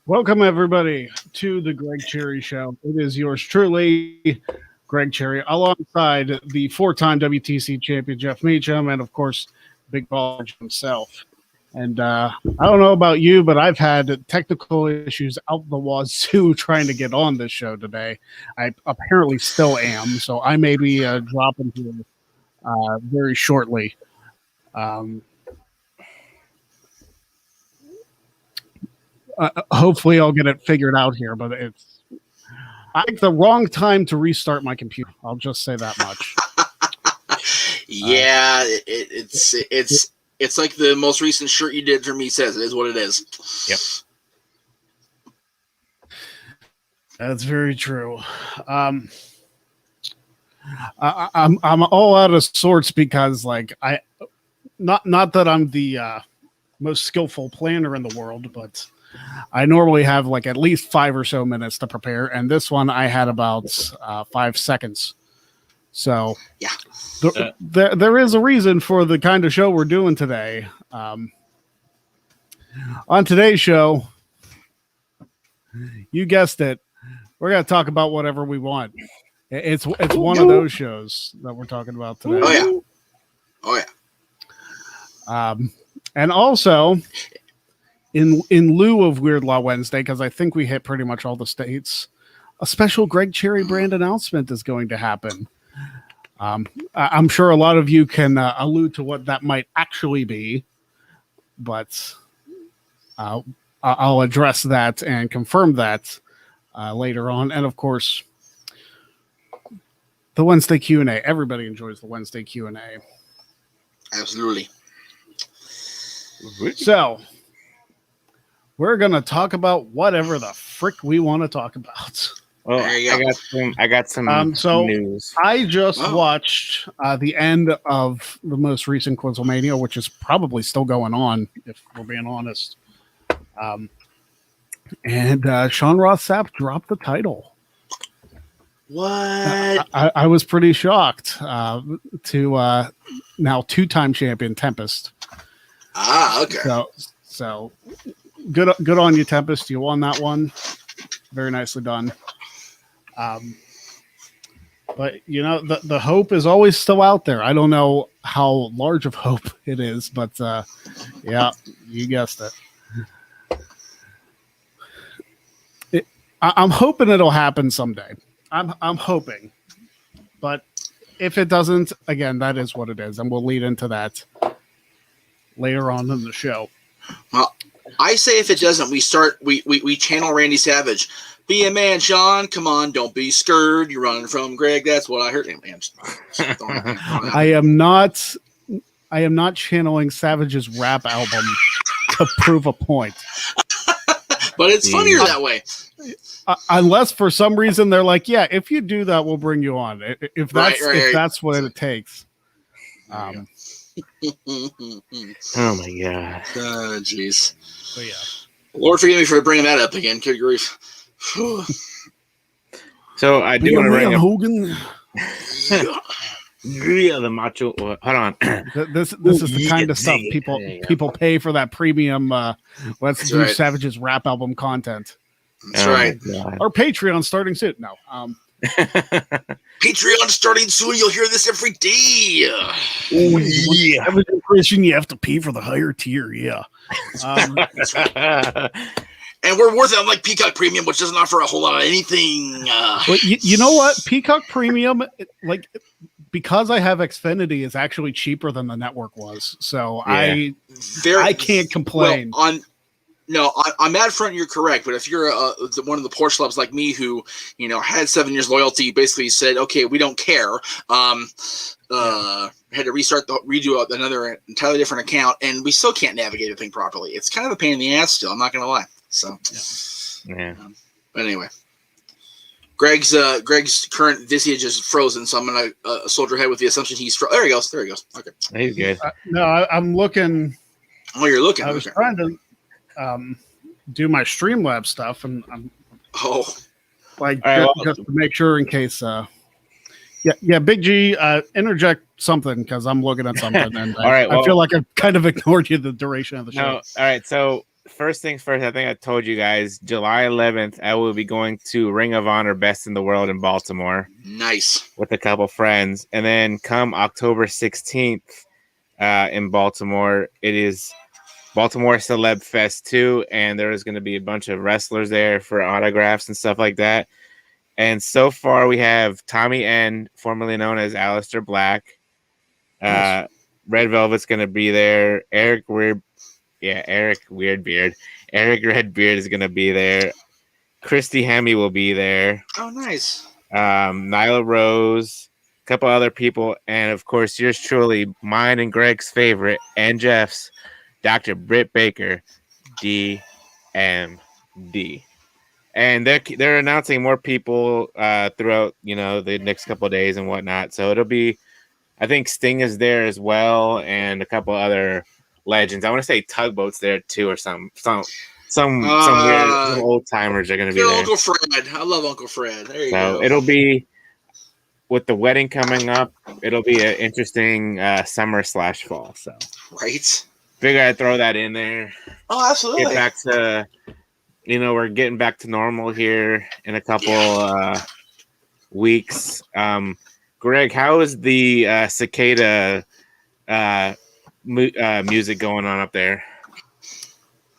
Welcome, everybody, to the Greg Cherry Show. It is yours truly, Greg Cherry, alongside the four-time WTC champion, Jeff Meacham, and, of course, Big Baller himself. And I don't know about you, but I've had technical issues out the wazoo trying to get on this show today. I apparently still am, so I may be dropping here very shortly. Hopefully I'll get it figured out here, but I think the wrong time to restart my computer. I'll just say that much. Yeah, it's like the most recent shirt you did for me says. It is what it is. Yep. That's very true. I'm all out of sorts because, like, not that I'm the most skillful planner in the world, but I normally have like at least 5 or so minutes to prepare, and this one I had about 5 seconds. So yeah, there is a reason for the kind of show we're doing today. On today's show, you guessed it, we're going to talk about whatever we want. It's one of those shows that we're talking about today. Oh yeah. And also, in lieu of Weird Law Wednesday, because I think we hit pretty much all the states, a special Greg Cherry brand announcement is going to happen. I'm sure a lot of you can allude to what that might actually be, but I'll address that and confirm that later on. And of course, the Wednesday Q&A. Everybody enjoys the Wednesday Q&A. Absolutely. So we're going to talk about whatever the frick we want to talk about. Well, I got some news. I just watched the end of the most recent Quizlemania, which is probably still going on, if we're being honest. And Sean Ross Sapp dropped the title. What? I was pretty shocked to now 2-time champion Tempest. Okay. So good on you, Tempest. You won that one. Very nicely done. But you know, the hope is always still out there. I don't know how large of hope it is, but yeah, you guessed it. I'm hoping it'll happen someday. I'm hoping, but if it doesn't, again, that is what it is, and we'll lead into that later on in the show. Well, I say if it doesn't, we channel Randy Savage. Be a man, Sean. Come on, don't be scared. You're running from Greg. That's what I heard. I am not channeling Savage's rap album to prove a point. But it's funnier that way. Unless for some reason they're like, yeah, if you do that, we'll bring you on. If that's what it takes. Oh my god. Oh jeez. So yeah. Lord forgive me for bringing that up again. Good grief. So I do want to bring up Hogan. Yeah, the macho. Hold on. This is the kind of stuff people pay for that premium. Let's do Savage's rap album content. That's right. Our Patreon starting soon. No. Patreon starting soon. You'll hear this every day. Oh yeah. Every Christian, you have to pay for the higher tier. Yeah. That's right. And we're worth it on like Peacock Premium, which doesn't offer a whole lot of anything. Well, you know what? Peacock Premium, like, because I have Xfinity, is actually cheaper than the network was. So yeah. I can't complain. Well, on that front, you're correct. But if you're one of the poor schlubs like me who, had 7 years loyalty, basically said, okay, we don't care. Had to redo another entirely different account, and we still can't navigate the thing properly. It's kind of a pain in the ass still. I'm not going to lie. So, yeah. But anyway, Greg's current visage is frozen, so I'm going to soldier ahead with the assumption he's frozen. There he goes. Okay. He's good. No, I'm looking. Oh, you're looking. I was trying to do my Streamlabs stuff, and I'm just to make sure in case. Yeah, Big G, interject something because I'm looking at something, and I feel like I've kind of ignored you the duration of the show. No, all right, so first things first, I think I told you guys, July 11th, I will be going to Ring of Honor Best in the World in Baltimore. Nice. With a couple friends. And then come October 16th in Baltimore, it is Baltimore Celeb Fest 2, and there is going to be a bunch of wrestlers there for autographs and stuff like that. And so far, we have Tommy N, formerly known as Aleister Black. Nice. Red Velvet's going to be there. Eric Weirdbeard. Eric Redbeard is going to be there. Christy Hemme will be there. Oh, nice. Nyla Rose, a couple other people, and of course, yours truly, mine and Greg's favorite, and Jeff's, Dr. Britt Baker, DMD. And they're announcing more people throughout, the next couple of days and whatnot. So it'll be, I think Sting is there as well, and a couple other legends. I want to say Tugboat's there too, or some weird old timers are going to be there. Uncle Fred, I love Uncle Fred. There you go. It'll be, with the wedding coming up, it'll be an interesting summer/fall. So right, figure I'd throw that in there. Oh, absolutely. Get back to, we're getting back to normal here in a couple weeks. Greg, how is the cicada music going on up there?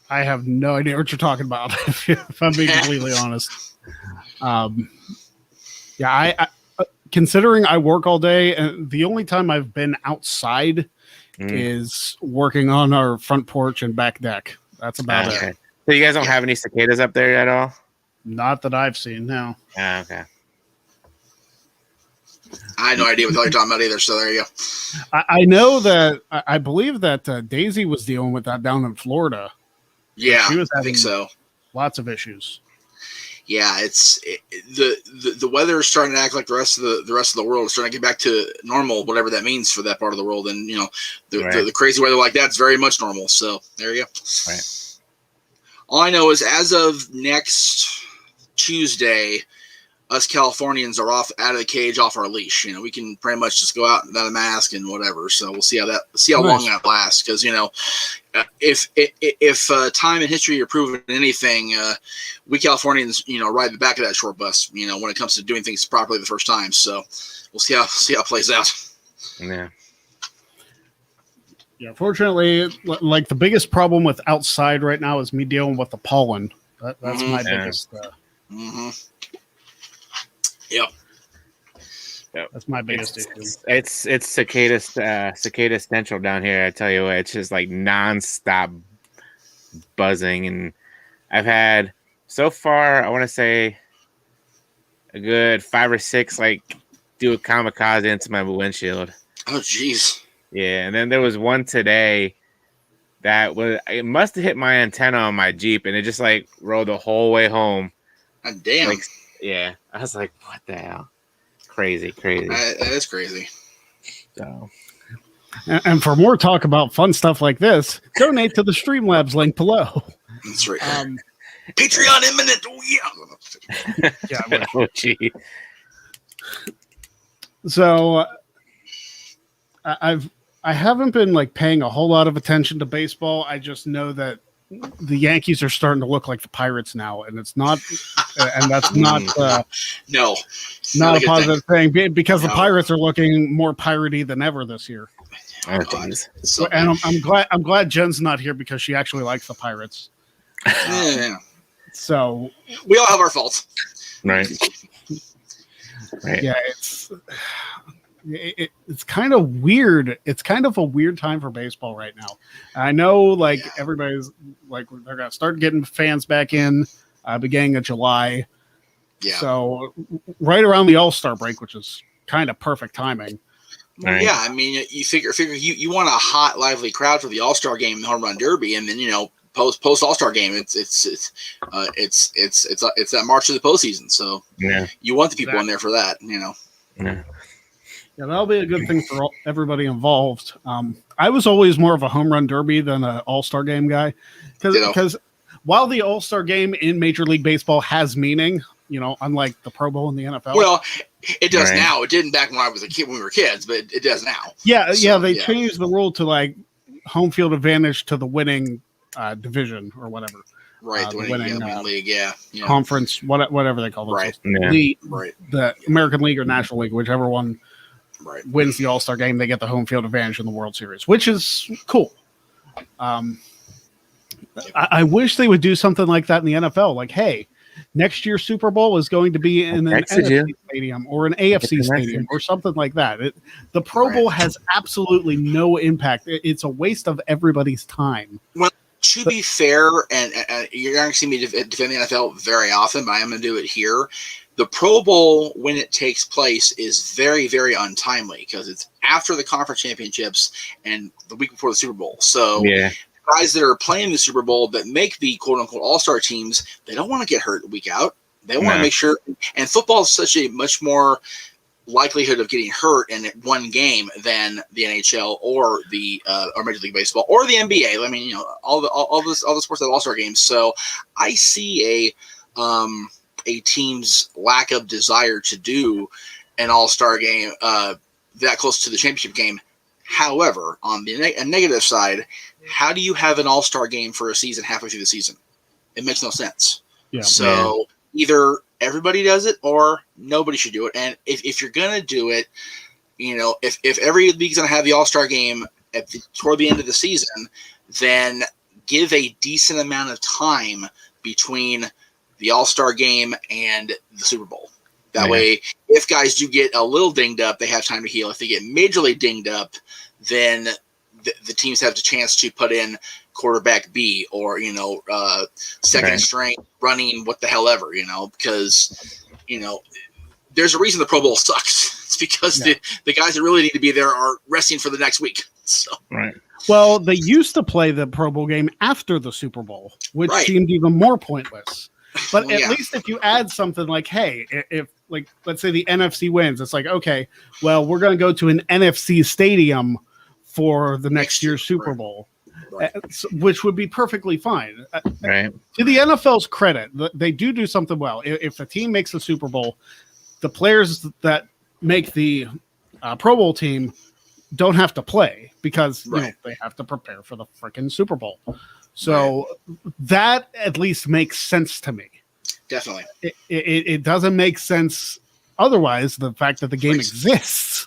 I have no idea what you're talking about, if I'm being completely honest. I considering I work all day, and the only time I've been outside is working on our front porch and back deck. That's about it. So you guys don't have any cicadas up there at all? Not that I've seen, no. Okay. I had no idea what you're talking about either, so there you go. I know that, I believe that Daisy was dealing with that down in Florida. Yeah, she was I think so. Lots of issues. Yeah, the weather is starting to act like the rest of the world is starting to get back to normal, whatever that means for that part of the world. And the crazy weather like that's very much normal. So there you go. Right. All I know is as of next Tuesday, us Californians are out of the cage, off our leash. We can pretty much just go out without a mask and whatever. So we'll see how long that lasts. Because if time and history are proving anything, we Californians ride the back of that short bus. When it comes to doing things properly the first time. So we'll see how it plays out. Yeah. Yeah. Fortunately, like the biggest problem with outside right now is me dealing with the pollen. That's my biggest. Yep. That's my biggest issue. It's cicada central down here. I tell you what, it's just like nonstop buzzing, and I've had so far, I want to say, a good 5 or 6 do a kamikaze into my windshield. Oh, jeez. Yeah, and then there was one today that it must have hit my antenna on my Jeep, and it just rolled the whole way home. God damn. Yeah, I was like, what the hell? Crazy. That is crazy. So, and for more talk about fun stuff like this, donate to the Streamlabs link below. That's right. Patreon imminent. Oh, yeah. Yeah. Oh, gee. So, I haven't been paying a whole lot of attention to baseball. I just know that the Yankees are starting to look like the Pirates now, and it's not, and that's not not a positive thing because the Pirates are looking more piratey than ever this year. Oh, so, and I'm glad Jen's not here because she actually likes the Pirates. So we all have our faults, right? Yeah, it's kind of weird. It's kind of a weird time for baseball right now. I know, everybody's they're gonna start getting fans back in beginning of July. Yeah. So right around the All-Star break, which is kind of perfect timing. Right. Yeah, I mean, you figure you want a hot, lively crowd for the All-Star game, the Home Run Derby, and then post All-Star game, it's that March of the postseason. So you want the people in there for that, Yeah. Yeah, that'll be a good thing for everybody involved. I was always more of a home run derby than an all-star game guy, because while the all-star game in Major League Baseball has meaning, unlike the Pro Bowl in the NFL. Well, it does now. It didn't back when I was a kid, when we were kids, but it does now. Yeah, they changed the rule to home field advantage to the winning division or whatever. Right, the winning league, yeah. Conference, whatever they call themselves. Right. The American League or National League, whichever one right. wins the All-Star game, they get the home field advantage in the World Series, which is cool. I wish they would do something like that in the NFL. Like, hey, next year's Super Bowl is going to be in an NFC stadium or an AFC stadium or something like that. The Pro Bowl has absolutely no impact. It's a waste of everybody's time. Well, to be fair, and you're not going to see me defend the NFL very often, but I am going to do it here. The Pro Bowl, when it takes place, is very, very untimely because it's after the conference championships and the week before the Super Bowl. So guys that are playing the Super Bowl that make the quote-unquote all-star teams, they don't want to get hurt the week out. They want to make sure – and football is such a much more likelihood of getting hurt in one game than the NHL or the or Major League Baseball or the NBA. I mean, all the sports have all-star games. So I see a team's lack of desire to do an all-star game that close to the championship game. However, on the negative side, how do you have an all-star game for a season halfway through the season? It makes no sense. Yeah, so either everybody does it or nobody should do it. And if you're going to do it, if every league's going to have the all-star game toward the end of the season, then give a decent amount of time between the all-star game and the Super Bowl. That way, if guys do get a little dinged up, they have time to heal. If they get majorly dinged up, then the teams have the chance to put in quarterback B or, second string running what the hell ever, because, there's a reason the Pro Bowl sucks. It's because the guys that really need to be there are resting for the next week. So. Right. Well, they used to play the Pro Bowl game after the Super Bowl, which seemed even more pointless. But at least if you add something like, hey, if like, let's say the NFC wins, it's like, okay, well, we're going to go to an NFC stadium for the next year's Super Bowl, which would be perfectly fine. Right. To the NFL's credit, they do something well. If a team makes the Super Bowl, the players that make the Pro Bowl team don't have to play because they have to prepare for the freaking Super Bowl. So that at least makes sense to me. Definitely. It doesn't make sense otherwise, the fact that the game exists.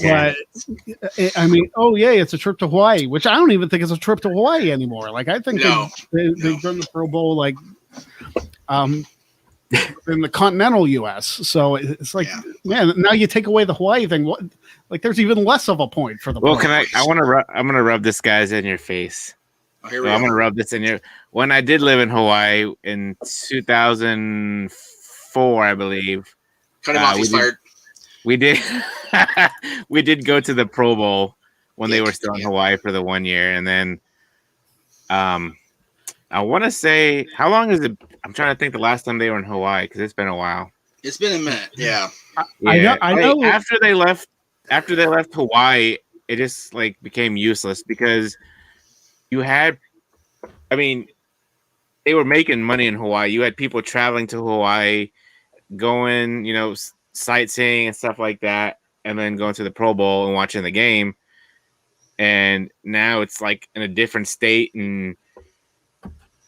But I mean, it's a trip to Hawaii, which I don't even think is a trip to Hawaii anymore. Like, I think they've done the Pro Bowl like in the continental US. So it's like, man, now you take away the Hawaii thing. What, like, there's even less of a point for the I'm gonna rub this guy's in your face. I'm going to rub this in your. When I did live in Hawaii in 2004, I believe. Cut him off. He's fired. We did. We did go to the Pro Bowl when they were still in Hawaii for the 1 year, and then, I want to say, how long is it? I'm trying to think the last time they were in Hawaii because it's been a while. It's been a minute. Yeah. I know. After they left Hawaii, it just like became useless because. You had, they were making money in Hawaii. You had people traveling to Hawaii, going, sightseeing and stuff like that, and then going to the Pro Bowl and watching the game. And now it's like in a different state. And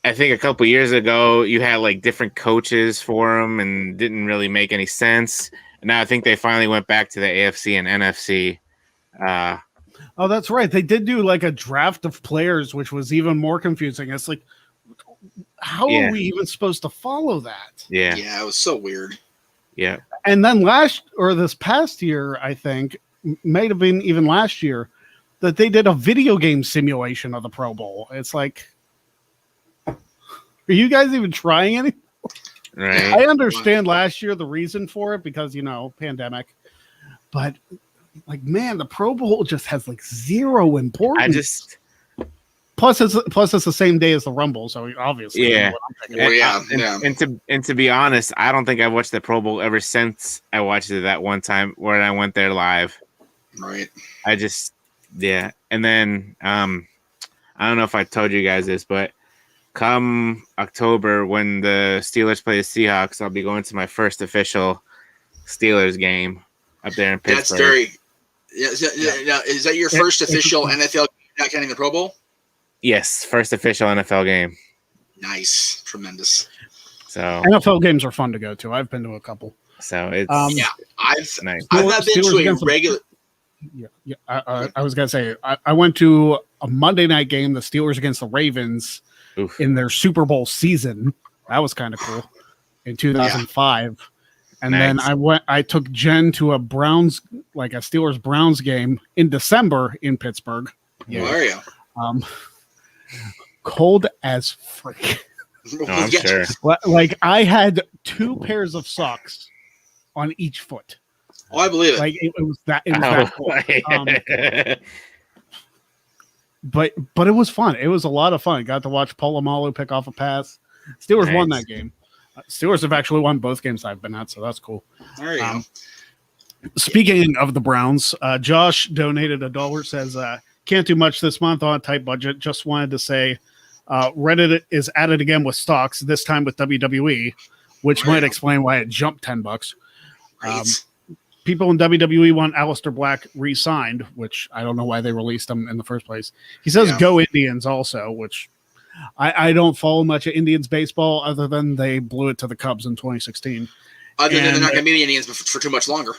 I think a couple years ago, you had like different coaches for them and didn't really make any sense. And now I think they finally went back to the AFC and NFC. Oh, that's right. They did do like a draft of players, which was even more confusing. It's like, how are we even supposed to follow that? Yeah, it was so weird. Yeah. And then this past year, I think, might have been even last year, that they did a video game simulation of the Pro Bowl. It's like, are you guys even trying anymore? Right. I understand last year the reason for it because, pandemic, but like, man, the Pro Bowl just has like zero importance. Plus it's the same day as the Rumble, so obviously. Yeah. And to be honest, I don't think I've watched the Pro Bowl ever since I watched it that one time when I went there live. Right. And then I don't know if I told you guys this, but come October when the Steelers play the Seahawks, I'll be going to my first official Steelers game up there in Pittsburgh. That's very. Now, is that your first official NFL, not counting the Pro Bowl? Yes, first official NFL game. Nice, tremendous. So NFL games are fun to go to. I've been to a couple. so it's Yeah, I've nice. I've not been Steelers to a against the- regular. Yeah. I was gonna say I went to a Monday night game, the Steelers against the Ravens Oof. in their Super Bowl season. That was kind of cool in 2005. And then Nice. I took Jen to a Steelers Browns game in December in Pittsburgh. Well, there you Cold as freak. go. No, I'm sure. Like I had 2 pairs of socks on each foot. Oh, I believe it. Like it was that cold. But it was fun. It was a lot of fun. Got to watch Polamalu pick off a pass. Steelers won that game. Steelers have actually won both games I've been at, so that's cool. There you go. Speaking of the Browns, Josh donated $1. Says can't do much this month on a tight budget. Just wanted to say Reddit is at it again with stocks. This time with WWE, which might explain why it jumped $10. Right. People in WWE want Aleister Black re-signed, which I don't know why they released him in the first place. He says go Indians also, which I don't follow much of Indians baseball other than they blew it to the Cubs in 2016. Other than they're not going to be the Indians for too much longer.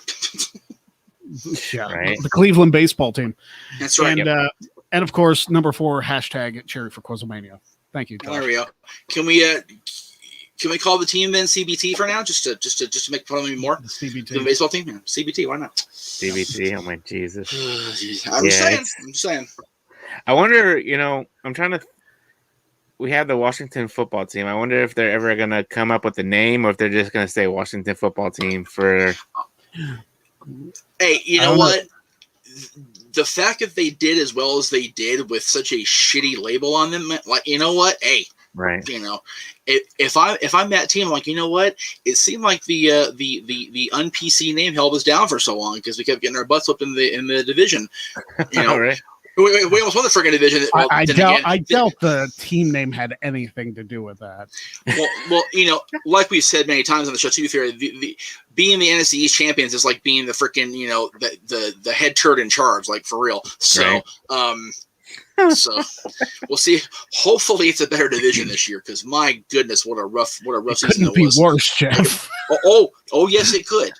Yeah, Right. the Cleveland baseball team. That's right. And of course, number 4, hashtag Cherry for Quizlemania. Thank you, Josh. There we go. Can we call the team then CBT for now, just to make fun of me more? The CBT. The baseball team, yeah. CBT. Why not? CBT. Oh my Jesus. I'm just saying. I wonder. I'm trying to. We have the Washington football team. I wonder if they're ever gonna come up with a name, or if they're just gonna say Washington football team for. Hey, you know what? The fact that they did as well as they did with such a shitty label on them, like, you know what? Hey, right. If I'm that team, I'm like, you know what? It seemed like the un-PC name held us down for so long because we kept getting our butts up in the division. Right. We almost won the friggin' division. Well, I doubt the team name had anything to do with that. Well, like we've said many times on the show, to be fair, the being the NFC East champions is like being the freaking, the head turd in charge, like for real. So, right. So we'll see. Hopefully, it's a better division this year because my goodness, what a rough season it was. Couldn't be worse, Jeff. Oh, yes, it could.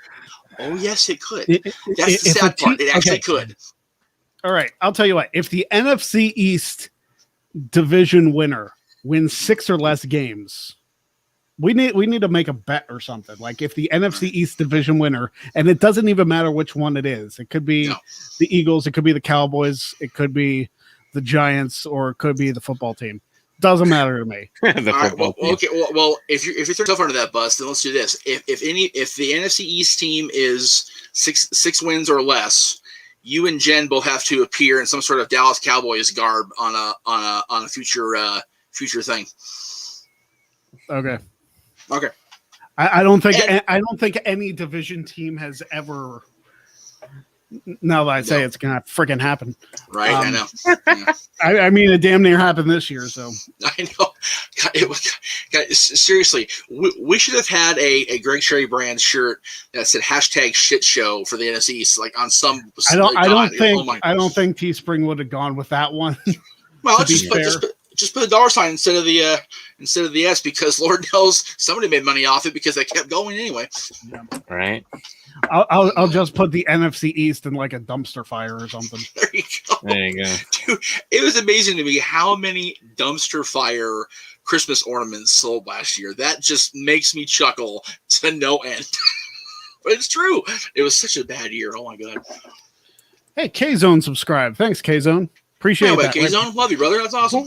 Oh, yes, it could. That's the sad part. It actually could. All right, I'll tell you what. If the NFC East division winner wins 6 or less games, we need to make a bet or something. Like if the NFC East division winner, and it doesn't even matter which one it is. It could be the Eagles, it could be the Cowboys, it could be the Giants, or it could be the football team. Doesn't matter to me. Okay. Well, if you're throwing yourself under that bus, then let's do this. If the NFC East team is six wins or less, you and Jen both have to appear in some sort of Dallas Cowboys garb on a future thing. Okay. Okay. I don't think any division team has ever. Now that I say it's gonna freaking happen, right? I know. Yeah. I mean, it damn near happened this year. So I know. God, seriously, we should have had a Greg Cherry brand shirt that said #shitshow for the NFC East, like on some. I don't think Teespring would have gone with that one. Well, just put a dollar sign instead of the S, because Lord knows somebody made money off it because they kept going anyway. Yeah. Right. I'll just put the NFC East in like a dumpster fire or something. There you go. Dude, it was amazing to me how many dumpster fire Christmas ornaments sold last year. That just makes me chuckle to no end. But it's true. It was such a bad year. Oh my God. Hey, K-Zone subscribe. Thanks, K-Zone. Appreciate that. K-Zone, love you, brother. That's awesome.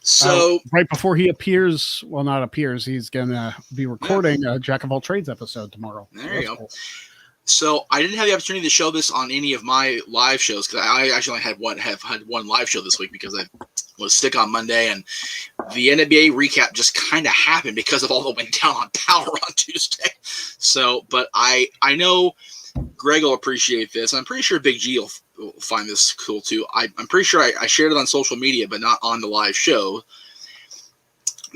So right before he appears, well, not appears, he's gonna be recording a Jack of All Trades episode tomorrow. There you go. Cool. So I didn't have the opportunity to show this on any of my live shows because I actually only have had one live show this week because I was sick on Monday, and the NBA recap just kind of happened because of all that went down on Power on Tuesday. So, but I know Greg will appreciate this. I'm pretty sure Big G will find this cool too. I'm pretty sure I shared it on social media, but not on the live show.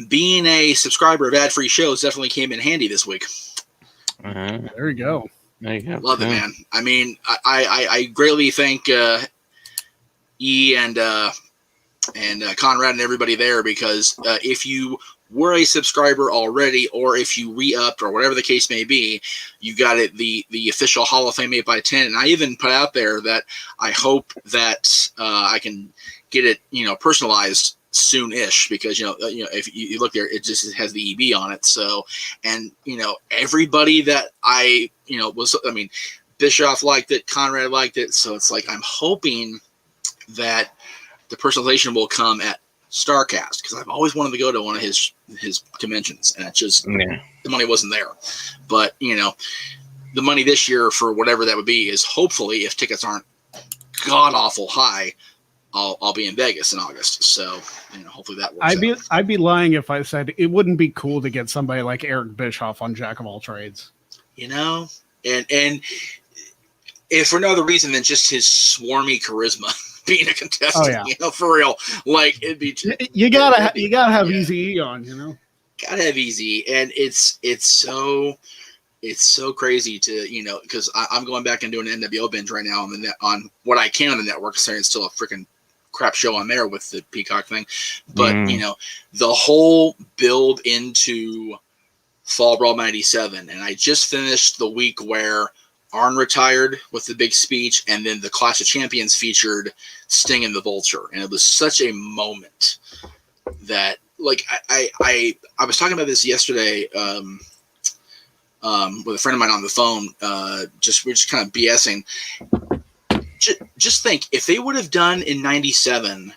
Being a subscriber of ad-free shows definitely came in handy this week. There you go. There you go. Love it, man. I mean, I greatly thank E and Conrad and everybody there, because if you were a subscriber already, or if you re-upped, or whatever the case may be, you got it the official Hall of Fame 8x10. And I even put out there that I hope that I can get it, personalized soon-ish, because if you look there, it just has the EB on it. So, and everybody that Bischoff liked it, Conrad liked it, so it's like I'm hoping that the personalization will come at StarCast, because I've always wanted to go to one of his conventions, and it's just the money wasn't there. But the money this year for whatever that would be is, hopefully, if tickets aren't god awful high, I'll be in Vegas in August. So hopefully that works. I'd be lying if I said it wouldn't be cool to get somebody like Eric Bischoff on Jack of All Trades. And if for no other reason than just his swarmy charisma. Being a contestant, for real, like it'd be. You gotta have Easy on, Gotta have Easy, and it's so crazy to because I'm going back and doing an NWO binge right now on what I can on the network. Saying it's still a freaking crap show on there with the Peacock thing, but the whole build into Fall Brawl '97, and I just finished the week where Arn retired with the big speech, and then the Clash of Champions featured Sting and the Vulture, and it was such a moment that, like, I was talking about this yesterday with a friend of mine on the phone. We're just kind of BSing. Just think, if they would have done in '97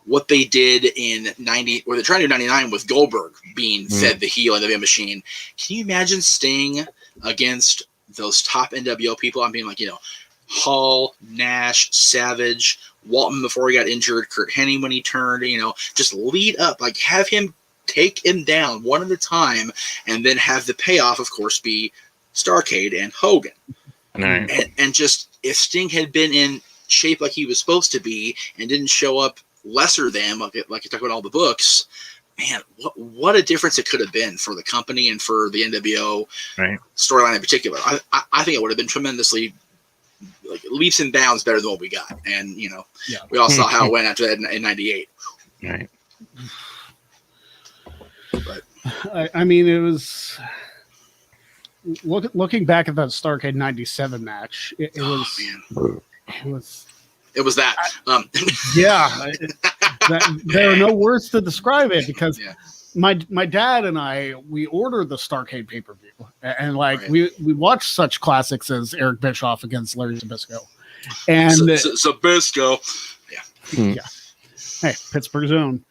what they did in '90, or they're trying to do '99 with Goldberg being fed the heel and the machine. Can you imagine Sting against those top NWO people? I'm being like, Hall, Nash, Savage, Walton before he got injured, Kurt Hennig when he turned, just lead up, like have him take him down one at a time, and then have the payoff, of course, be Starrcade and Hogan. Right. And just, if Sting had been in shape like he was supposed to be and didn't show up lesser than, like you talk about all the books, man, what a difference it could have been for the company and for the NWO storyline in particular. I think it would have been tremendously, like, leaps and bounds better than what we got. And, we all saw how it went after that in '98. Right. But I mean, it was looking back at that Starrcade '97 match. It was that. There are no words to describe it, because my dad and I, we ordered the Starrcade pay-per-view, and we watched such classics as Eric Bischoff against Larry Zbyszko, and Zbyszko, hey, Pittsburgh's own.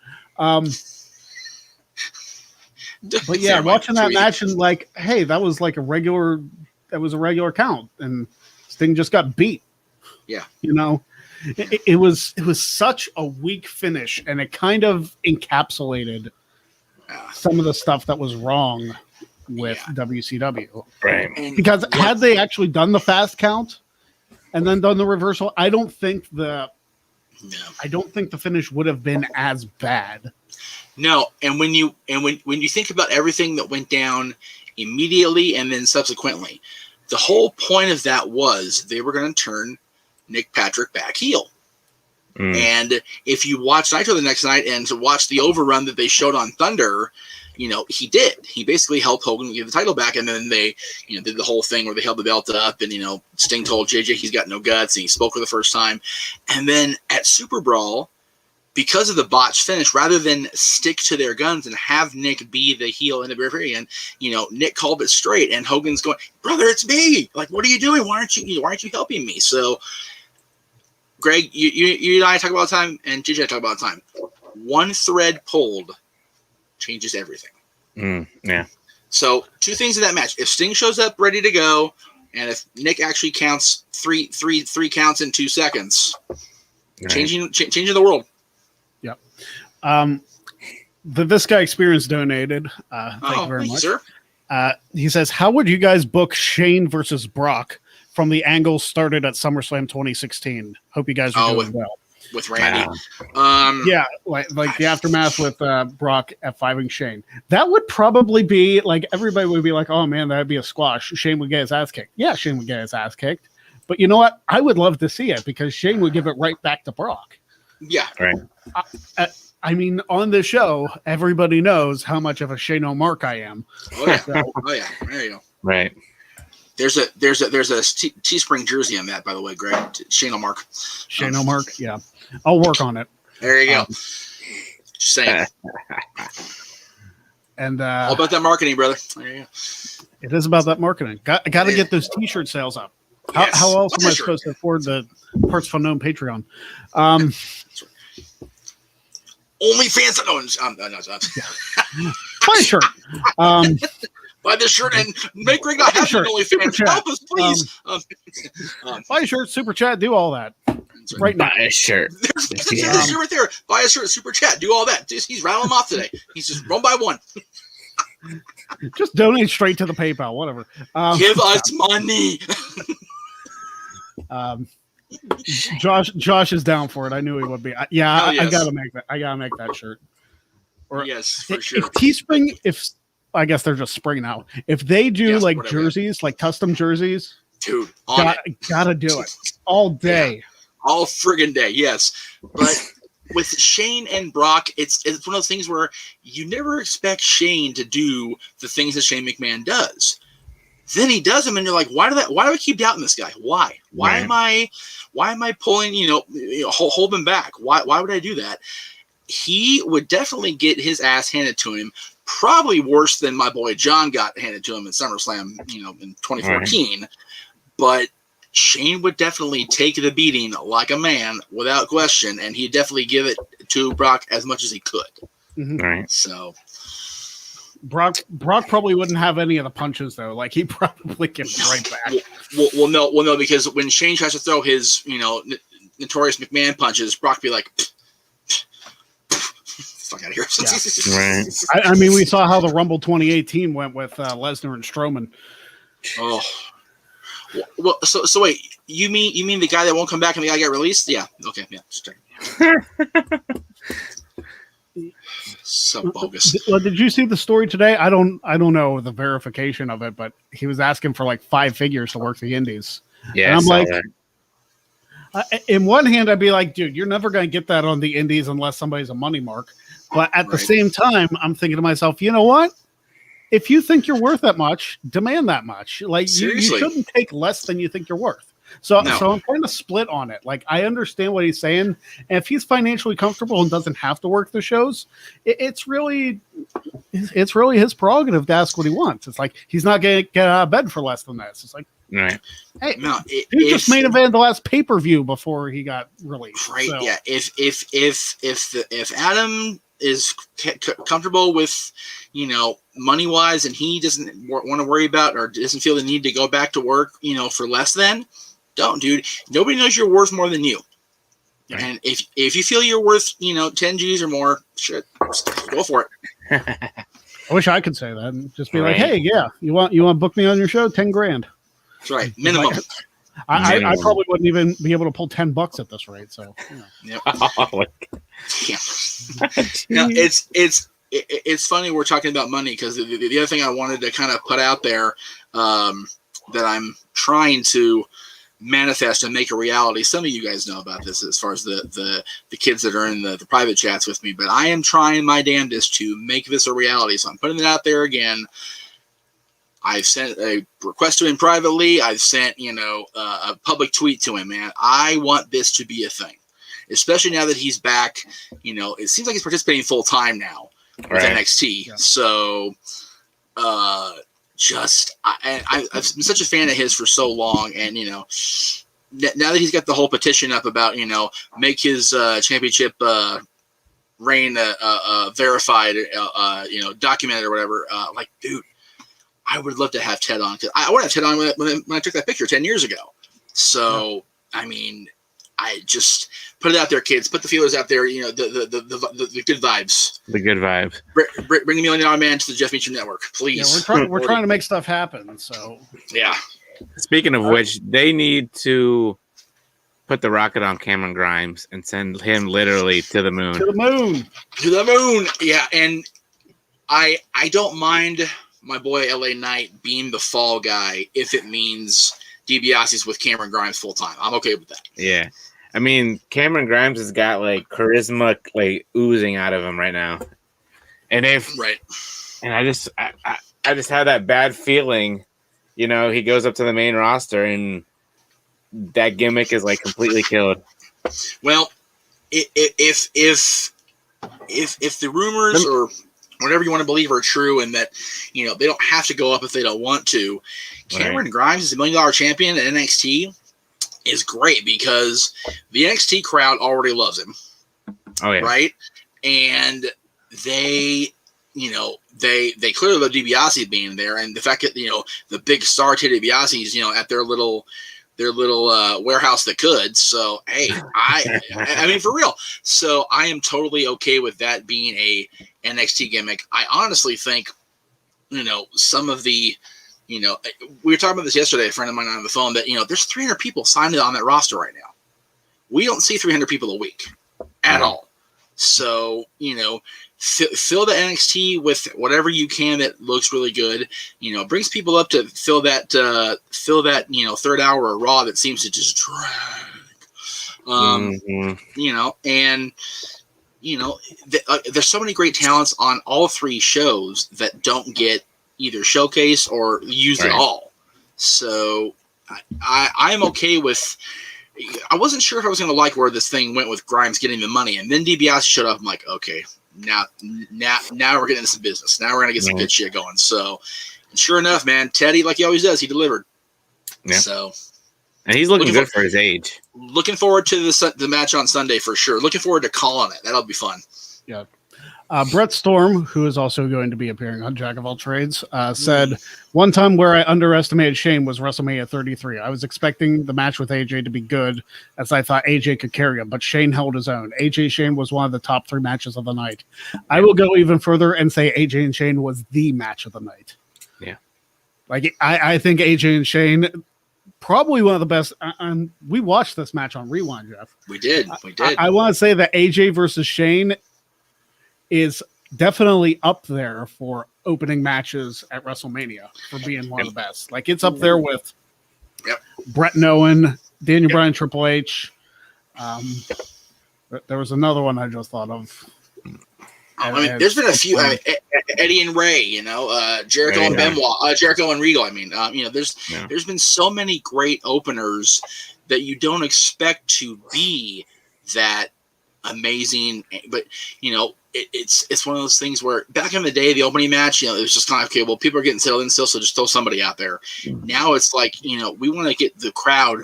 But watching that match and hey, that was a regular count, and Sting just got beat. Yeah, It was such a weak finish, and it kind of encapsulated some of the stuff that was wrong with WCW. Right. Because had they actually done the fast count and then done the reversal, I don't think the finish would have been as bad. No, and when you think about everything that went down immediately and then subsequently, the whole point of that was they were going to turn Nick Patrick back heel. And if you watch Nitro the next night and to watch the overrun that they showed on Thunder, he did. He basically helped Hogan get the title back, and then they, did the whole thing where they held the belt up, and Sting told JJ he's got no guts, and he spoke for the first time. And then at Super Brawl, because of the botched finish, rather than stick to their guns and have Nick be the heel in the very end, Nick called it straight, and Hogan's going, "Brother, it's me! Like, what are you doing? Why aren't you helping me?" So, Greg, you and I talk about all the time, and JJ talk about all the time. One thread pulled changes everything. Yeah. So, two things in that match: if Sting shows up ready to go, and if Nick actually counts three counts in 2 seconds, changing the world. Yep. This guy Experience donated. Thank you very much, sir. He says, "How would you guys book Shane versus Brock from the angle started at SummerSlam 2016? Hope you guys are doing well." With Randy. Like the aftermath with Brock F5ing Shane. That would probably be everybody would be like, "Oh man, that'd be a squash. Shane would get his ass kicked." Yeah, Shane would get his ass kicked. But you know what? I would love to see it, because Shane would give it right back to Brock. Yeah. Right. I mean, on the show, everybody knows how much of a Shane O'Mark I am. Oh yeah. So, Oh yeah. There you go. Right. There's a Teespring jersey on that, by the way, Greg. Shane O'Mark. Shane O'Mark, yeah. I'll work on it. There you go. Just saying. And all about that marketing, brother. There you go. It is about that marketing. Got to get those T-shirt sales up. Yes. How else am I supposed to afford the Parts of Unknown Patreon? Only fans that know. Buy a shirt. Buy this shirt and make Greg not have an only fans. Help us, please. Buy a shirt, super chat, do all that. Right now. Buy a shirt. There's a shirt right there. Buy a shirt, super chat, do all that. He's rattling them off today. He's just one by one. Just donate straight to the PayPal, whatever. Give us money. Josh is down for it. I knew he would be. Yes. I gotta make that. I gotta make that shirt. Or yes, for sure. If Teespring, I guess they're just spring now. If they do whatever. jerseys, like custom jerseys, dude, gotta do it all day, all friggin' day. Yes, but with Shane and Brock, it's one of those things where you never expect Shane to do the things that Shane McMahon does. Then he does them, and you're like, why do I keep doubting this guy? Why am I pulling, holding back? Why would I do that? He would definitely get his ass handed to him, probably worse than my boy John got handed to him in SummerSlam, in 2014. Right. But Shane would definitely take the beating like a man, without question, and he'd definitely give it to Brock as much as he could. Mm-hmm. Right. So Brock probably wouldn't have any of the punches though. Like he probably gives right back. Well, no, because when Shane tries to throw his, notorious McMahon punches, Brock be like, "Fuck out of here!" Yeah. Right. I mean, we saw how the Rumble 2018 went with Lesnar and Strowman. Oh, well. So wait, you mean the guy that won't come back and the guy got released? Yeah. Okay. Yeah. Just so bogus. Well, did you see the story today? I don't know the verification of it, but he was asking for like 5 figures to work the Indies. Yeah, and I'm like, in one hand, I'd be like, dude, you're never going to get that on the Indies unless somebody's a money mark. But at the same time, I'm thinking to myself, you know what? If you think you're worth that much, demand that much. Like you shouldn't take less than you think you're worth. So I'm kind of split on it. Like I understand what he's saying, and if he's financially comfortable and doesn't have to work the shows, it's really his prerogative to ask what he wants. It's like he's not going to get out of bed for less than this. It's like, right? Hey, he just made event the last pay-per-view before he got released. Right? So. Yeah. If Adam is comfortable with, money wise, and he doesn't want to worry about or doesn't feel the need to go back to work, for less than. Don't, dude. Nobody knows you're worth more than you. Right. And if you feel you're worth, 10 G's or more, shit, go for it. I wish I could say that and just be like, hey, yeah, you want to book me on your show? $10,000. That's right. Minimum. I probably wouldn't even be able to pull $10 at this rate. So, yeah. Now, it's funny we're talking about money because the other thing I wanted to kind of put out there that I'm trying to manifest and make a reality. Some of you guys know about this as far as the kids that are in the private chats with me, but I am trying my damnedest to make this a reality. So I'm putting it out there again. I've sent a request to him privately. I've sent, a public tweet to him, man. I want this to be a thing, especially now that he's back. It seems like he's participating full time now with NXT. Yeah. So, I've been such a fan of his for so long, and now that he's got the whole petition up about make his championship reign verified, documented or whatever. Like, dude, I would love to have Ted on because I want to have Ted on when I took that picture 10 years ago. So I mean, I just put it out there, kids. Put the feelers out there. The good vibes. The good vibes. Bring the $1 Million Man to the Jeff Meacham Network, please. Yeah, we're trying to make stuff happen. So yeah. Speaking of which, they need to put the rocket on Cameron Grimes and send him literally to the moon. To the moon. To the moon. Yeah, and I don't mind my boy LA Knight being the fall guy if it means DiBiase's with Cameron Grimes full time. I'm okay with that. Yeah. I mean, Cameron Grimes has got like charisma like oozing out of him right now, and I just have that bad feeling, you know, he goes up to the main roster and that gimmick is like completely killed. Well, if the rumors or whatever you want to believe are true, and that, you know, they don't have to go up if they don't want to, Cameron Grimes is $1 million champion at NXT is great because the NXT crowd already loves him. Oh yeah, right, and they, you know, they clearly love DiBiase being there, and the fact that, you know, the big star Ted DiBiase's, you know, at their little warehouse that could. So hey, I mean, for real. So I am totally okay with that being a NXT gimmick. I honestly think, you know, some of the, you know, we were talking about this yesterday, a friend of mine on the phone, that, you know, there's 300 people signed on that roster right now. We don't see 300 people a week at all. So, you know, fill the NXT with whatever you can that looks really good. You know, brings people up to fill that, you know, third hour of Raw that seems to just drag. You know, and, you know, there's so many great talents on all three shows that don't get either showcase or used at all. So I'm okay with. I wasn't sure if I was going to like where this thing went with Grimes getting the money, and then DiBiase showed up. I'm like, okay, now we're getting into some business. Now we're going to get some good shit going. So, and sure enough, man, Teddy, like he always does, he delivered. Yeah. So, and he's looking good for his age. Looking forward to the match on Sunday for sure. Looking forward to calling it. That'll be fun. Yeah. Brett Storm, who is also going to be appearing on Jack of All Trades, said, one time where I underestimated Shane was WrestleMania 33. I was expecting the match with AJ to be good, as I thought AJ could carry him, but Shane held his own. AJ Shane was one of the top 3 matches of the night. I will go even further and say AJ and Shane was the match of the night. Yeah. Like, I think AJ and Shane, probably one of the best. We watched this match on Rewind, Jeff. We did. I want to say that AJ versus Shane is definitely up there for opening matches at WrestleMania for being one of the best. Like, it's up there with Bret and Owen, Daniel Bryan, Triple H. There was another one I just thought of. I mean, there's been a few. Eddie and Ray, you know, Jericho and Benoit, Jericho and Regal. I mean, you know, there's been so many great openers that you don't expect to be that amazing, but you know, it's one of those things where back in the day, the opening match, you know, it was just kind of, okay, well, people are getting settled in still, so just throw somebody out there. Now it's like, you know, we want to get the crowd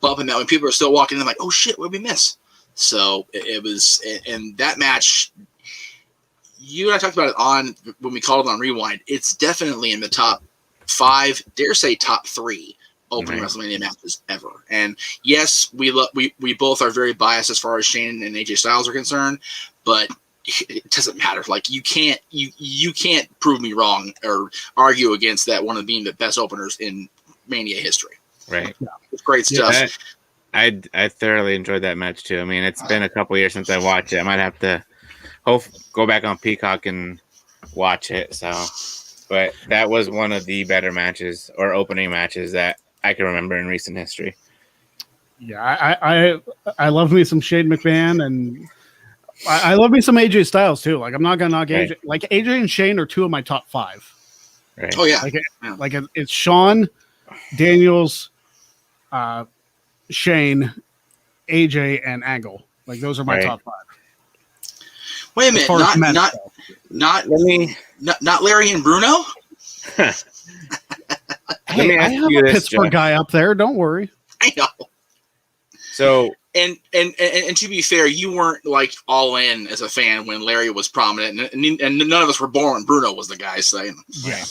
bumping that when people are still walking in, like, oh shit, what did we miss? So it was, and that match, you and I talked about it on when we called it on Rewind. It's definitely in the top 5, dare say top 3 opening WrestleMania matches ever. And yes, we both are very biased as far as Shane and AJ Styles are concerned, but it doesn't matter. Like, you can't prove me wrong or argue against that one of being the best openers in Mania history. Right. Yeah, it's great stuff. I thoroughly enjoyed that match too. I mean, it's been a couple years since I watched it. I might have to go back on Peacock and watch it. So, but that was one of the better matches or opening matches that I can remember in recent history. Yeah, I love me some Shane McMahon, and I love me some AJ Styles too. Like, I'm not gonna knock AJ. Like, AJ and Shane are 2 of my top 5. Right. Oh yeah. Like it's Shawn, Daniels, Shane, AJ, and Angle. Like, those are my top 5. Wait a minute, not Larry and Bruno. Hey, I have a Pittsburgh guy up there. Don't worry. I know. So and to be fair, you weren't like all in as a fan when Larry was prominent, and none of us were born when Bruno was the guy. So yeah.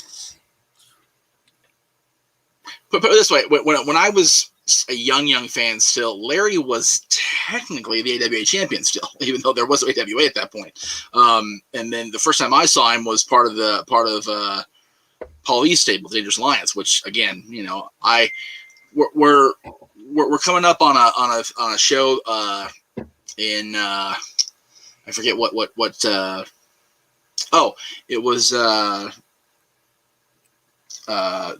But put it this way, when I was a young fan still, Larry was technically the AWA champion still, even though there was AWA at that point. And then the first time I saw him was part of Paul E's stable, Dangerous Alliance, which again, you know, we're coming up on a show in I forget what it was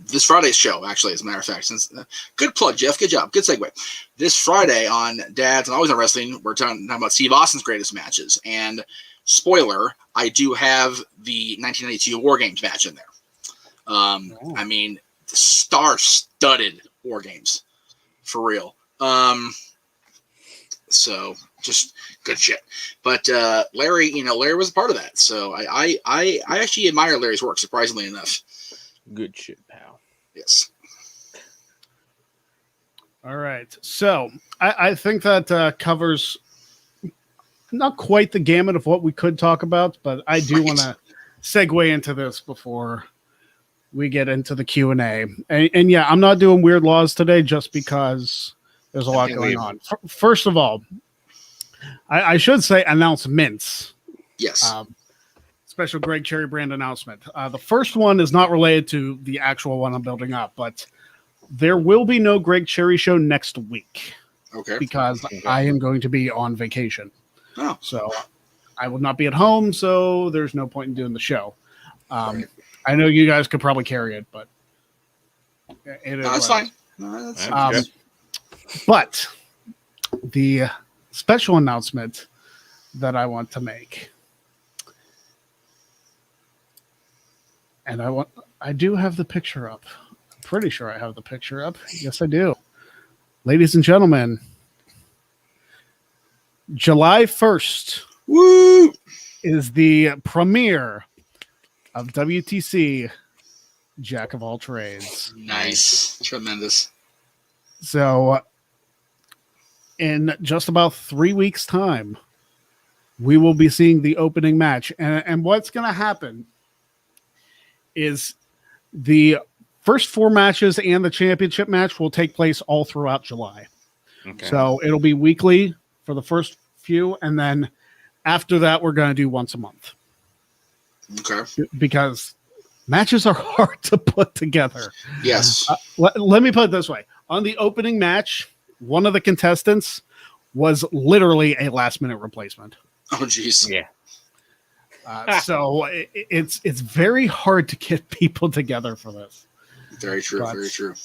this Friday's show, actually, as a matter of fact. Since good plug, Jeff. Good job. Good segue. This Friday on Dads and Always on Wrestling, we're talking about Steve Austin's greatest matches. And spoiler, I do have the 1992 War Games match in there. I mean, star-studded War Games, for real. So just good shit. But Larry, Larry was a part of that. So I actually admire Larry's work, surprisingly enough. Good shit, pal. Yes. All right. So I think that covers not quite the gamut of what we could talk about, but I do want to segue into this before we get into the Q&A. And yeah, I'm not doing weird laws today just because there's a lot going on. First of all, I should say announcements. Yes. Special Greg Cherry brand announcement. The first one is not related to the actual one I'm building up, but there will be no Greg Cherry show next week. Okay. Because I am going to be on vacation. Oh. So I will not be at home, so there's no point in doing the show. Right. I know you guys could probably carry it, but that's fine. No, that's fine. But the special announcement that I want to make, and I do have the picture up. I'm pretty sure I have the picture up. Yes, I do. Ladies and gentlemen, July 1st Woo! is the premiere of WTC Jack of All Trades. Nice. Tremendous. So in just about 3 weeks' time, we will be seeing the opening match. And what's going to happen is the first 4 matches and the championship match will take place all throughout July. Okay. So it'll be weekly for the first few, and then after that, we're going to do once a month. Okay. Because matches are hard to put together. Yes. Let me put it this way. On the opening match, one of the contestants was literally a last-minute replacement. Oh, jeez. Yeah. So it's very hard to get people together for this. Very true. But, very true.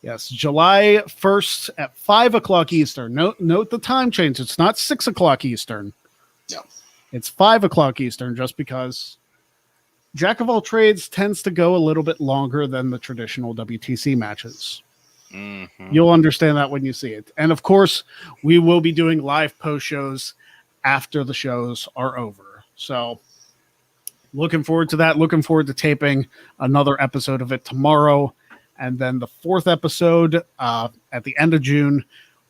Yes, July 1st at 5 o'clock Eastern. Note the time change. It's not 6 o'clock Eastern. No. It's 5 o'clock Eastern just because Jack of All Trades tends to go a little bit longer than the traditional WTC matches. Mm-hmm. You'll understand that when you see it. And of course, we will be doing live post shows after the shows are over. So looking forward to that. Looking forward to taping another episode of it tomorrow. And then the 4th episode at the end of June,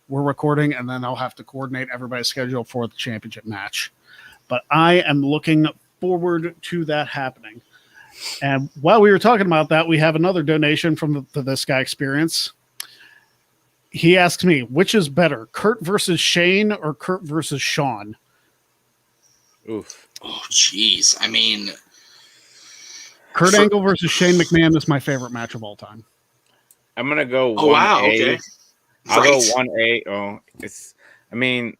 we're recording, and then I'll have to coordinate everybody's schedule for the championship match. But I am looking forward to that happening. And while we were talking about that, we have another donation from the This Guy Experience. He asks me, which is better, Kurt versus Shane or Kurt versus Sean? Oof. Oh, jeez. I mean, Kurt Angle versus Shane McMahon is my favorite match of all time. I'm gonna go. 1A. oh, wow. Okay. I'll Right. go 1A. Oh, I mean,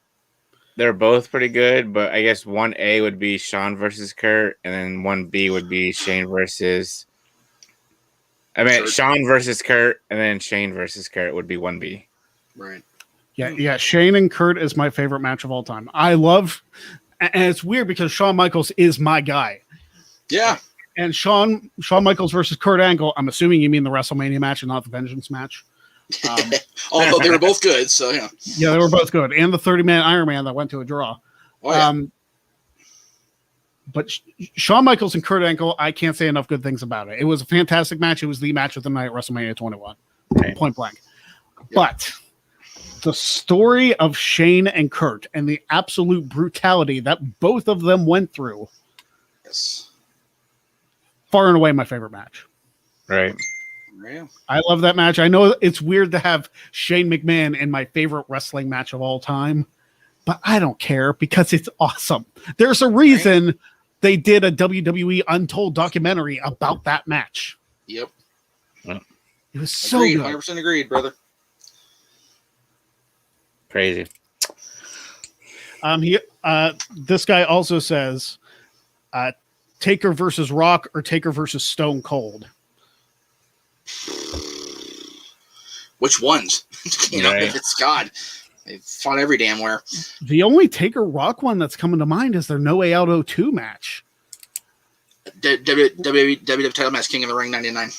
they're both pretty good, but I guess 1A would be Sean versus Kurt, and then 1B would be Shane versus. Kurt. Sean versus Kurt, and then Shane versus Kurt would be 1B. Right. Yeah. Shane and Kurt is my favorite match of all time. I love, and it's weird because Shawn Michaels is my guy. Yeah. And Shawn Michaels versus Kurt Angle, I'm assuming you mean the WrestleMania match and not the Vengeance match. Although they were both good, so yeah. Yeah, they were both good. And the 30-man Iron Man that went to a draw. Oh, yeah. But Shawn Michaels and Kurt Angle, I can't say enough good things about it. It was a fantastic match. It was the match of the night at WrestleMania 21. Right. Point blank. Yep. But the story of Shane and Kurt and the absolute brutality that both of them went through, Yes. far and away my favorite match. Right. Yeah. I love that match. I know it's weird to have Shane McMahon in my favorite wrestling match of all time, but I don't care because it's awesome. There's a reason they did a WWE Untold documentary about that match. Yep. It was so Agreed. good. 100% agreed, brother. Crazy. This guy also says Taker versus Rock or Taker versus Stone Cold. Which ones? Right. It's God. They fought every damn where. The only Taker Rock one that's coming to mind is their No Way Out 02 match. WWE title match, King of the Ring 99.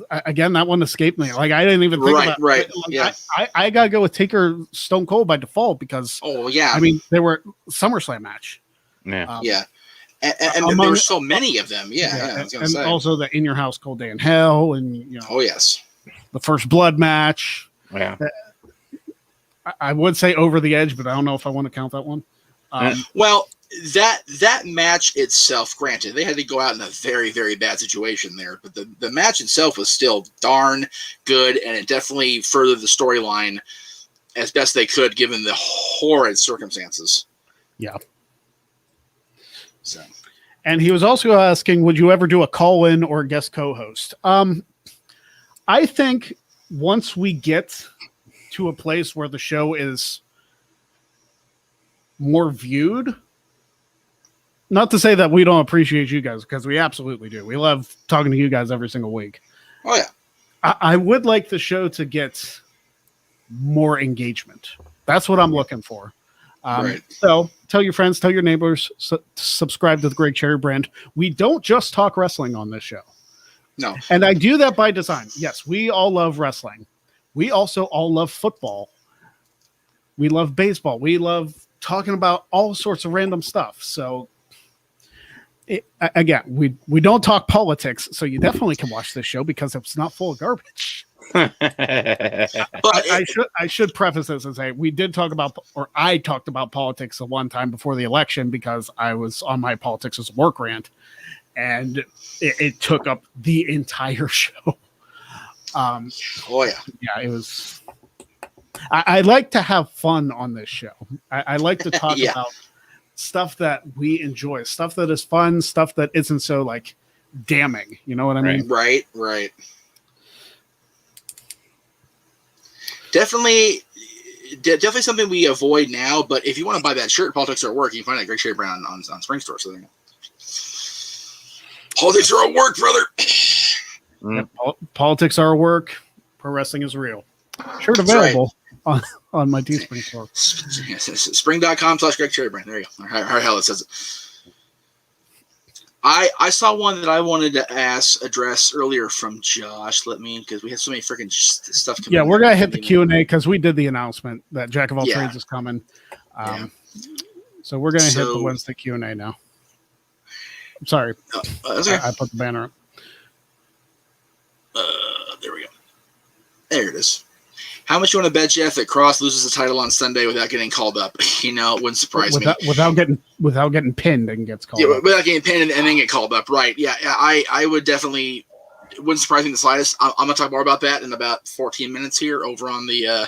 Again, that one escaped me. Like, I didn't even think about it. Right. Like, Yeah. I got to go with Taker Stone Cold by default because, Oh, yeah. I mean, they were SummerSlam match. Yeah. Yeah. And there were so many of them. Yeah. I was gonna and say. also the In Your House Cold Day in Hell, and Oh, yes. the First Blood match. Yeah. I would say Over the Edge, but I don't know if I want to count that one. Well, that match itself, granted, they had to go out in a very, very bad situation there, but the match itself was still darn good, and it definitely furthered the storyline as best they could given the horrid circumstances. Yeah. So. And he was also asking, would you ever do a call-in or guest co-host? I think once we get to a place where the show is more viewed, not to say that we don't appreciate you guys, because we absolutely do. We love talking to you guys every single week. Oh, yeah. I would like the show to get more engagement. That's what I'm looking for. Right. So tell your friends, tell your neighbors, subscribe to the Greg Cherry brand. We don't just talk wrestling on this show. No. And I do that by design. Yes, we all love wrestling. We also all love football. We love baseball. We love talking about all sorts of random stuff. So again, we don't talk politics, so you definitely can watch this show because it's not full of garbage. But I should preface this and say we did talk about, or I talked about politics the one time before the election because I was on my politics as a work rant, and it took up the entire show. Oh yeah, it was. I like to have fun on this show. I like to talk about stuff that we enjoy, stuff that is fun, stuff that isn't so like damning. You know what I mean? Right. Definitely something we avoid now. But if you want to buy that shirt, Politics Are at Work, you can find it at Greg Cherry Brand on Spring Store. So there you go. Politics Are at Work, brother. Politics Are at Work. Pro wrestling is real. Shirt available on my Teespring store. Spring.com/Greg Cherry Brand. There you go. How hell it says it. I saw one that I wanted to address earlier from Josh. Because we had so many freaking stuff coming. Yeah, we're gonna hit the Q&A because we did the announcement that Jack of All Trades is coming. So we're gonna hit the Wednesday Q&A now. I'm sorry, I put the banner up. There we go. There it is. How much you want to bet, Jeff, that Cross loses the title on Sunday without getting called up? It wouldn't surprise me. Without getting pinned and gets called up. Without getting pinned and then get called up. Right. Yeah. I would definitely, it wouldn't surprise me in the slightest. I'm going to talk more about that in about 14 minutes here over on the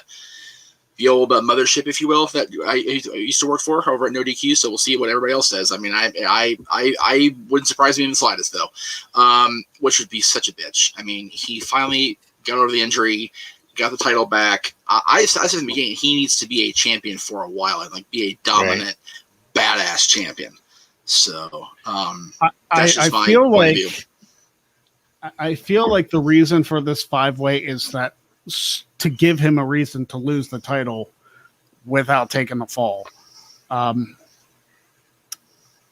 old mothership, if you will, that I used to work for over at No DQ. So we'll see what everybody else says. I mean, I wouldn't surprise me in the slightest, though, which would be such a bitch. I mean, he finally got over the injury, got the title back. I said in the beginning, he needs to be a champion for a while and like be a dominant, badass champion. So that's just my feel point of view. I feel like the reason for this 5-way is that to give him a reason to lose the title without taking the fall. I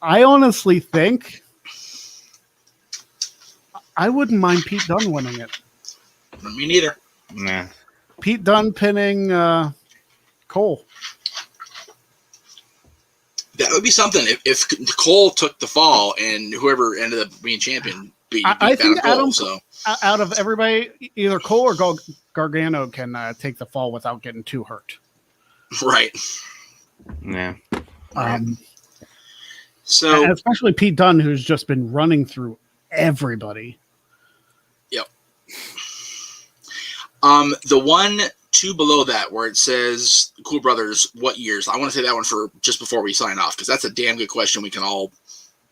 honestly think I wouldn't mind Pete Dunne winning it. Me neither. Nah. Pete Dunne pinning Cole. That would be something if Cole took the fall and whoever ended up being champion beat I think Cole. Out of everybody, either Cole or Gargano can take the fall without getting too hurt. Right. Yeah. So especially Pete Dunne, who's just been running through everybody. Yep. The 1-2 below that where it says Cool Brothers, what years? I want to say that one for just before we sign off because that's a damn good question we can all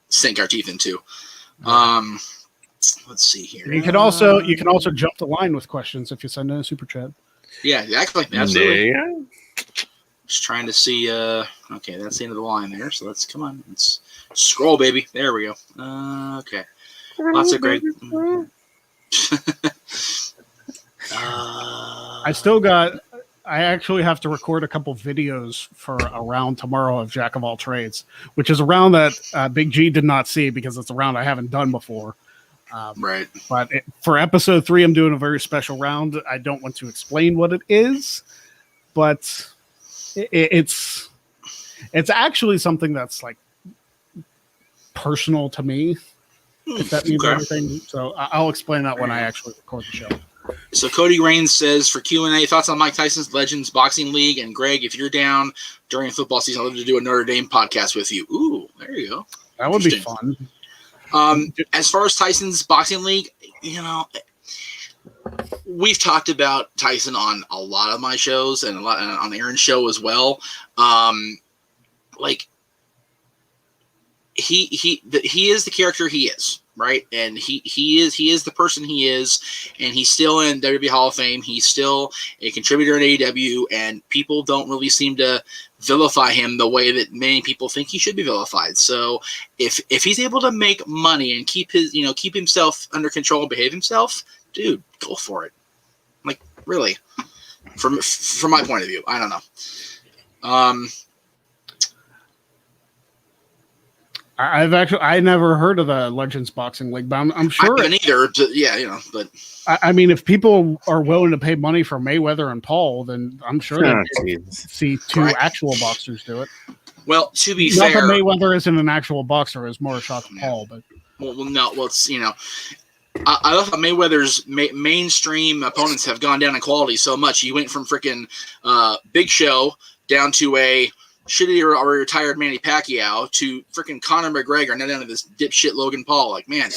sink our teeth into. Let's see here. You can also jump the line with questions if you send in a super chat. Yeah, exactly. Absolutely. Yeah. Just trying to see. Okay, that's the end of the line there. So let's scroll, baby. There we go. Okay. Lots of great. I actually have to record a couple videos for a round tomorrow of Jack of All Trades, which is a round that Big G did not see because it's a round I haven't done before. Right. But for episode 3, I'm doing a very special round. I don't want to explain what it is, but it's actually something that's like personal to me, if that means anything. So I'll explain that when I actually record the show. So Cody Raines says, for Q&A, thoughts on Mike Tyson's Legends Boxing League? And Greg, if you're down during football season, I'd love to do a Notre Dame podcast with you. Ooh, there you go. That would be fun. As far as Tyson's Boxing League, we've talked about Tyson on a lot of my shows and a lot on Aaron's show as well. He is the character he is, right? And he is the person he is, and he's still in WWE Hall of Fame. He's still a contributor in AEW, and people don't really seem to vilify him the way that many people think he should be vilified. So if he's able to make money and keep himself under control and behave himself, dude, go for it. Like, really, from my point of view, I don't know. I never heard of the Legends Boxing League, but I'm sure. I haven't either. But I mean, if people are willing to pay money for Mayweather and Paul, then I'm sure they see two actual boxers do it. Well, to be not fair, that Mayweather isn't an actual boxer; is more a shot to Paul. But it's I love how Mayweather's mainstream opponents have gone down in quality so much. He went from freaking Big Show down to a shitty or retired Manny Pacquiao to freaking Conor McGregor, and then down to this dipshit Logan Paul. Like, man,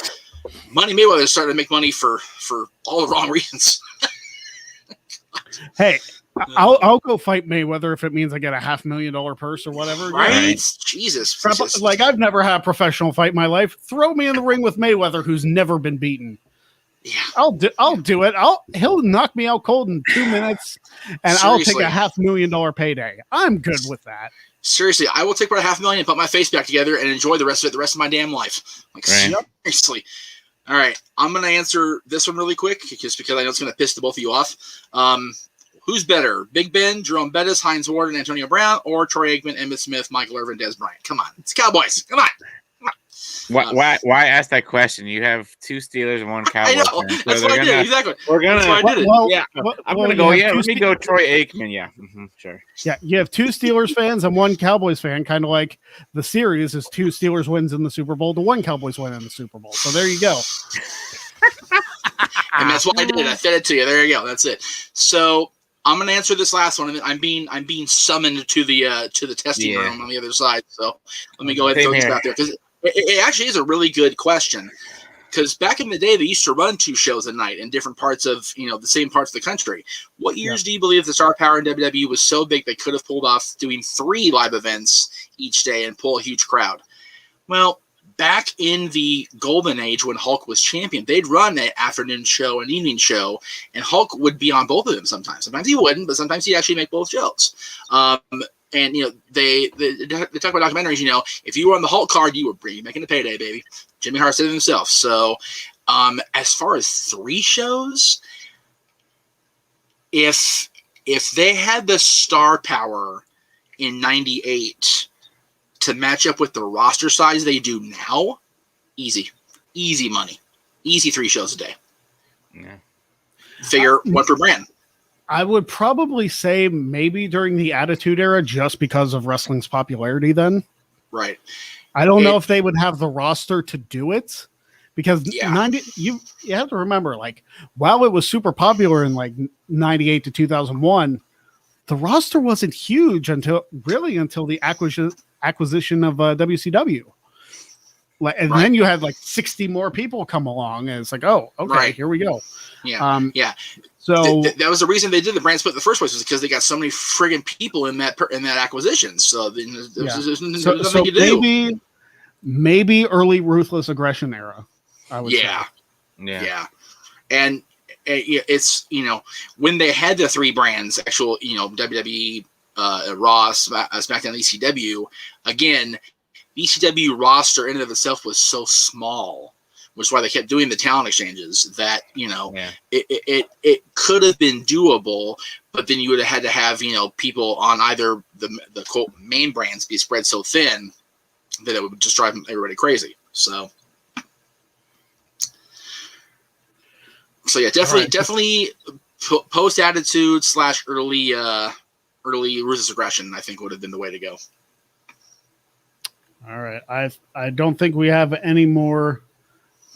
Money Mayweather's starting to make money for all the wrong reasons. Hey, I'll go fight Mayweather if it means I get a $500,000 purse or whatever. Right? Yeah. Jesus. Like, I've never had a professional fight in my life. Throw me in the ring with Mayweather, who's never been beaten. Yeah, I'll do it. He'll knock me out cold in 2 minutes, and Seriously. I'll take a $500,000 payday. I'm good with that. Seriously, I will take about $500,000 and put my face back together and enjoy the rest of my damn life. Like, seriously. All right, I'm going to answer this one really quick because I know it's going to piss the both of you off. Who's better, Big Ben, Jerome Bettis, Hines Ward, and Antonio Brown, or Troy Aikman, Emmitt Smith, Michael Irvin, Des Bryant? Come on, it's Cowboys. Come on. Why ask that question? You have 2 Steelers and 1 Cowboys. I know. So that's why I did it. Exactly. That's why I did it. Yeah. I'm going to go. Yeah. Let me go Troy Aikman. Yeah. Sure. Yeah. You have 2 Steelers fans and 1 Cowboys fan, kind of like the series is 2 Steelers wins in the Super Bowl to 1 Cowboys win in the Super Bowl. So there you go. And that's what I did. I fed it to you. There you go. That's it. So I'm going to answer this last one, and I'm being summoned to the testing room on the other side. So let me go ahead and throw this out there because it actually is a really good question. Because back in the day, they used to run 2 shows a night in different parts of the same parts of the country. What years do you believe the star power in WWE was so big they could have pulled off doing 3 live events each day and pull a huge crowd? Well, back in the golden age when Hulk was champion, they'd run an afternoon show, an evening show, and Hulk would be on both of them sometimes. Sometimes he wouldn't, but sometimes he'd actually make both shows. And they talk about documentaries. If you were on the Hulk card, you were making a payday, baby. Jimmy Hart said it himself. So, as far as 3 shows, if they had the star power in '98 to match up with the roster size they do now, easy money, easy 3 shows a day. Yeah, figure 1 per brand. I would probably say maybe during the Attitude Era, just because of wrestling's popularity then. Right. I don't know if they would have the roster to do it because you have to remember, like, while it was super popular in like 98 to 2001, the roster wasn't huge until the acquisition of WCW. And then you had like 60 more people come along, and it's like, oh, okay, here we go. Yeah, So that was the reason they did the brand split in the first place, was because they got so many friggin' people in that acquisition. So there's nothing to do. Maybe early Ruthless Aggression era. I would say. Yeah. And it's when they had the 3 brands, actual WWE, Raw, SmackDown, ECW. Again, ECW roster in and of itself was so small. which is why they kept doing the talent exchanges, that, Yeah. it could have been doable, but then you would have had to have, people on either the quote main brands be spread so thin that it would just drive everybody crazy. So yeah, definitely post attitude / early ruthless aggression, I think, would have been the way to go. All right. I don't think we have any more.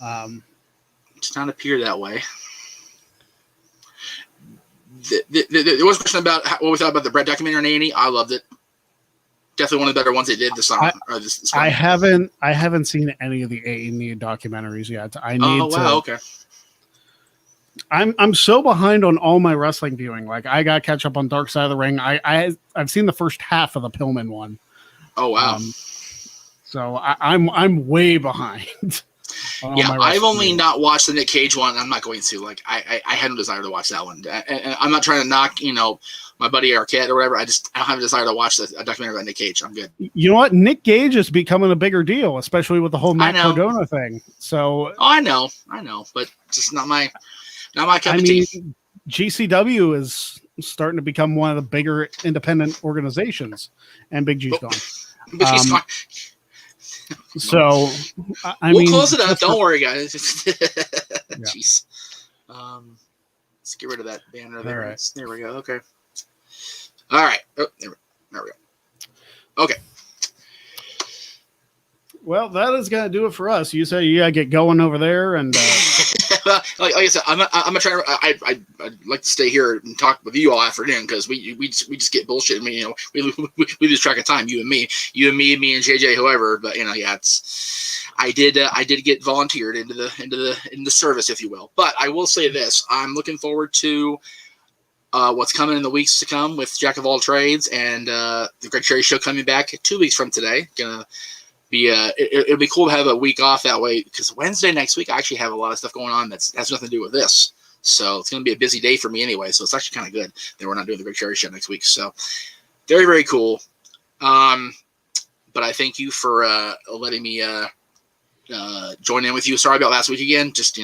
Does not appear that way. There was a question about what we thought about the Brett documentary on A&E. I loved it. Definitely one of the better ones they did this summer. This I haven't seen any of the A&E documentaries yet. I need to. Okay. I'm so behind on all my wrestling viewing. Like, I got to catch up on Dark Side of the Ring. I've seen the first half of the Pillman one. Oh wow. So I'm way behind. Yeah, I've only not watched the Nick Cage one. I'm not going to. Like, I had no desire to watch that one. And I'm not trying to knock, my buddy Arquette or whatever. I don't have a desire to watch a documentary about Nick Cage. I'm good. You know what? Nick Gage is becoming a bigger deal, especially with the whole Matt Cardona thing. So I know, but just not my cup of tea. GCW is starting to become one of the bigger independent organizations, and Big G's gone. Big G's gone. So we'll close it up. Don't worry, guys. Jeez. Let's get rid of that banner there. Right. There we go. Okay. All right. Oh, there we go. Okay. Well, that is going to do it for us. You say you got to get going over there, and like I said, I'm gonna try. I'd like to stay here and talk with you all afternoon, because we just get bullshit. I mean, we lose track of time. You and me, me and JJ, whoever. But yeah, I did get volunteered into the service, if you will. But I will say this: I'm looking forward to what's coming in the weeks to come with Jack of All Trades and the Greg Cherry Show coming back 2 weeks from today. Gonna be it'll be cool to have a week off that way, because Wednesday next week I actually have a lot of stuff going on that has nothing to do with this. So it's going to be a busy day for me anyway. So it's actually kind of good that we're not doing the Greg Cherry Show next week. So very, very cool. But I thank you for letting me join in with you. Sorry about last week again. Just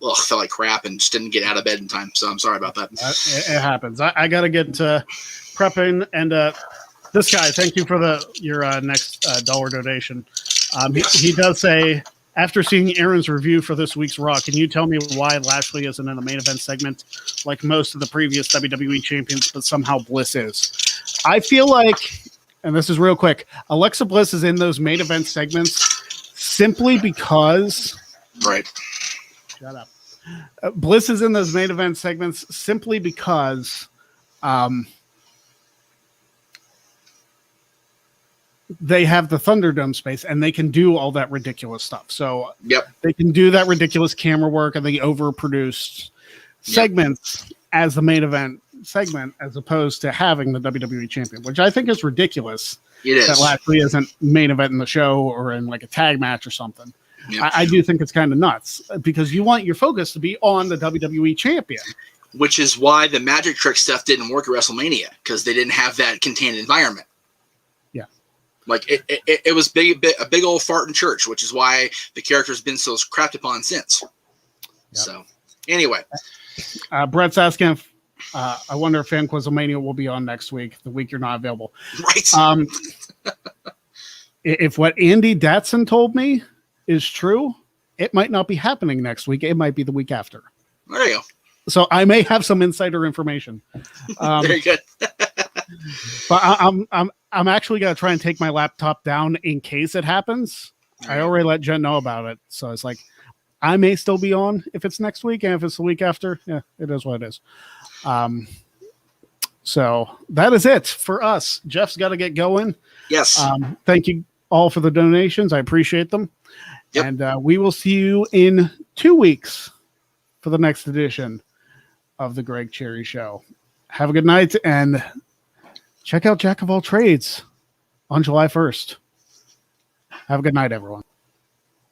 felt like crap and just didn't get out of bed in time. So I'm sorry about that. It happens. I got to get prepping, and this guy, thank you for your next dollar donation. He does say, after seeing Aaron's review for this week's Raw, can you tell me why Lashley isn't in the main event segment like most of the previous WWE champions, but somehow Bliss is? I feel like, and this is real quick, Alexa Bliss is in those main event segments simply because... Right. Shut up. Bliss is in those main event segments simply because... they have the Thunderdome space and they can do all that ridiculous stuff. So they can do that ridiculous camera work and the overproduced segments as the main event segment, as opposed to having the WWE champion, which I think is ridiculous. It is. That Lashley isn't main event in the show or in like a tag match or something. I do think it's kind of nuts, because you want your focus to be on the WWE champion. Which is why the magic trick stuff didn't work at WrestleMania, because they didn't have that contained environment. Like it was a big old fart in church, which is why the character's been so crapped upon since. So anyway, Brett's asking if I wonder if Fanquizomania will be on next week, the week you're not available. Right. If what Andy Datson told me is true, it might not be happening next week. It might be the week after. There you go. So I may have some insider information. Very good. But I'm actually going to try and take my laptop down in case it happens. I already let Jen know about it. So it's like, I may still be on if it's next week, and if it's the week after, it is what it is. So that is it for us. Jeff's got to get going. Yes. Thank you all for the donations. I appreciate them. Yep. And we will see you in 2 weeks for the next edition of the Greg Cherry Show. Have a good night, and check out Jack of All Trades on July 1st. Have a good night, everyone.